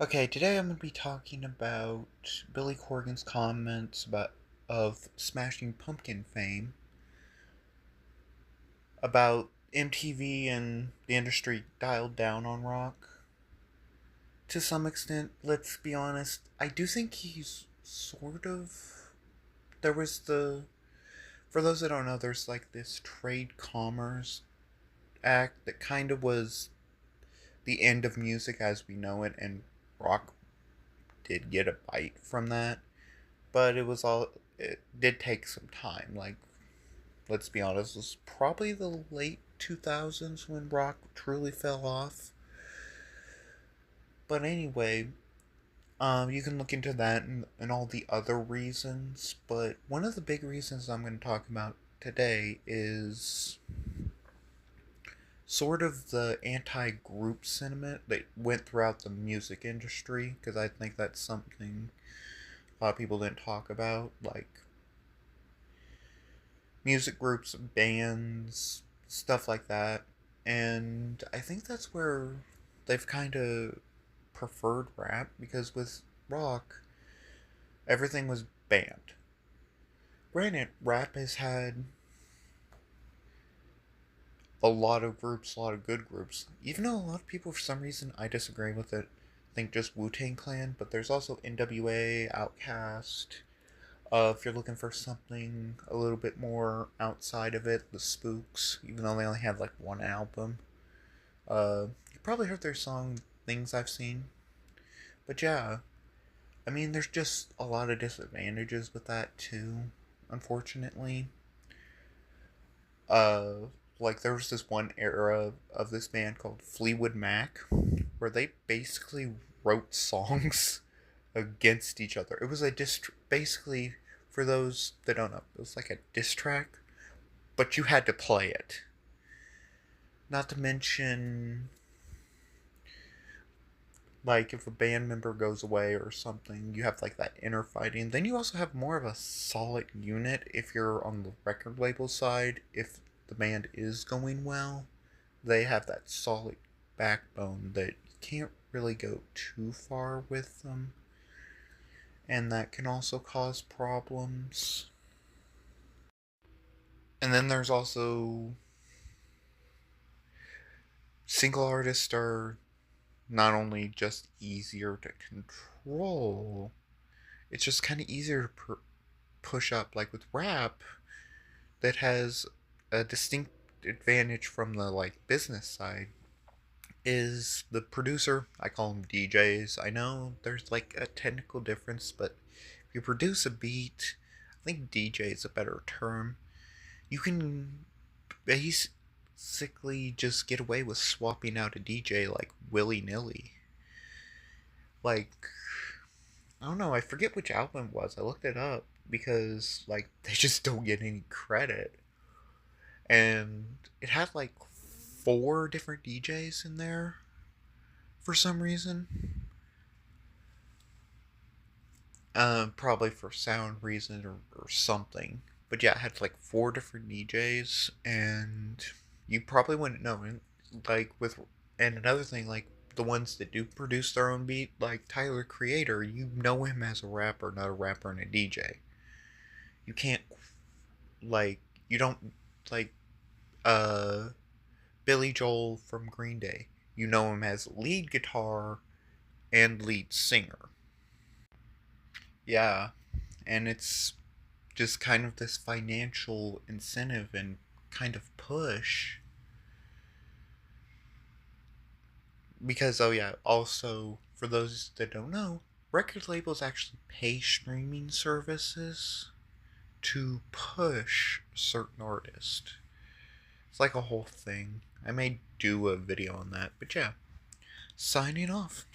Okay, today I'm going to be talking about Billy Corgan's comments of Smashing Pumpkin fame, about MTV and the industry dialed down on rock. To some extent, let's be honest, I do think he's sort of. There was the. For those that don't know, there's like this Trade Commerce Act that kind of was the end of music as we know it, and rock did get a bite from that. But it did take some time. Like, let's be honest, it was probably the late 2000s when rock truly fell off. But anyway, you can look into that and all the other reasons. But one of the big reasons I'm going to talk about today is sort of the anti-group sentiment that went throughout the music industry, because I think that's something a lot of people didn't talk about. Like, music groups, bands, stuff like that. And I think that's where they've kind of preferred rap, because with rock, everything was banned. Granted, rap has had a lot of groups, a lot of good groups. Even though a lot of people, for some reason, I disagree with it, think just Wu-Tang Clan, but there's also NWA, Outkast. If you're looking for something a little bit more outside of it, the Spooks, even though they only had like one album. You probably heard their song Things I've Seen. But yeah, I mean, there's just a lot of disadvantages with that too, unfortunately. Uh, like there was this one era of this band called Fleetwood Mac, where they basically wrote songs against each other. It was basically, for those that don't know, it was like a diss track, but you had to play it. Not to mention, like, if a band member goes away or something, you have like that inner fighting. Then you also have more of a solid unit if you're on the record label side. If the band is going well, they have that solid backbone that you can't really go too far with them, and that can also cause problems. And then there's also single artists are not only just easier to control, it's just kind of easier to push up. Like with rap, that has a distinct advantage from the like business side is the producer. I call them DJs. I know there's like a technical difference, but if you produce a beat, I think DJ is a better term. You can basically just get away with swapping out a DJ like willy nilly. Like, I don't know, I forget which album it was. I looked it up because like they just don't get any credit. And it had like four different DJs in there for some reason. Probably for sound reason or something. But yeah, it had like four different DJs, and you probably wouldn't know. Like with, and another thing, like the ones that do produce their own beat, like Tyler Creator, you know him as a rapper, not a rapper and a DJ. You can't like you don't like uh Billy Joel from Green Day. You know him as lead guitar and lead singer. Yeah, and it's just kind of this financial incentive and kind of push, because oh yeah, also for those that don't know, record labels actually pay streaming services to push certain artists. It's like a whole thing. I may do a video on that, but yeah, signing off.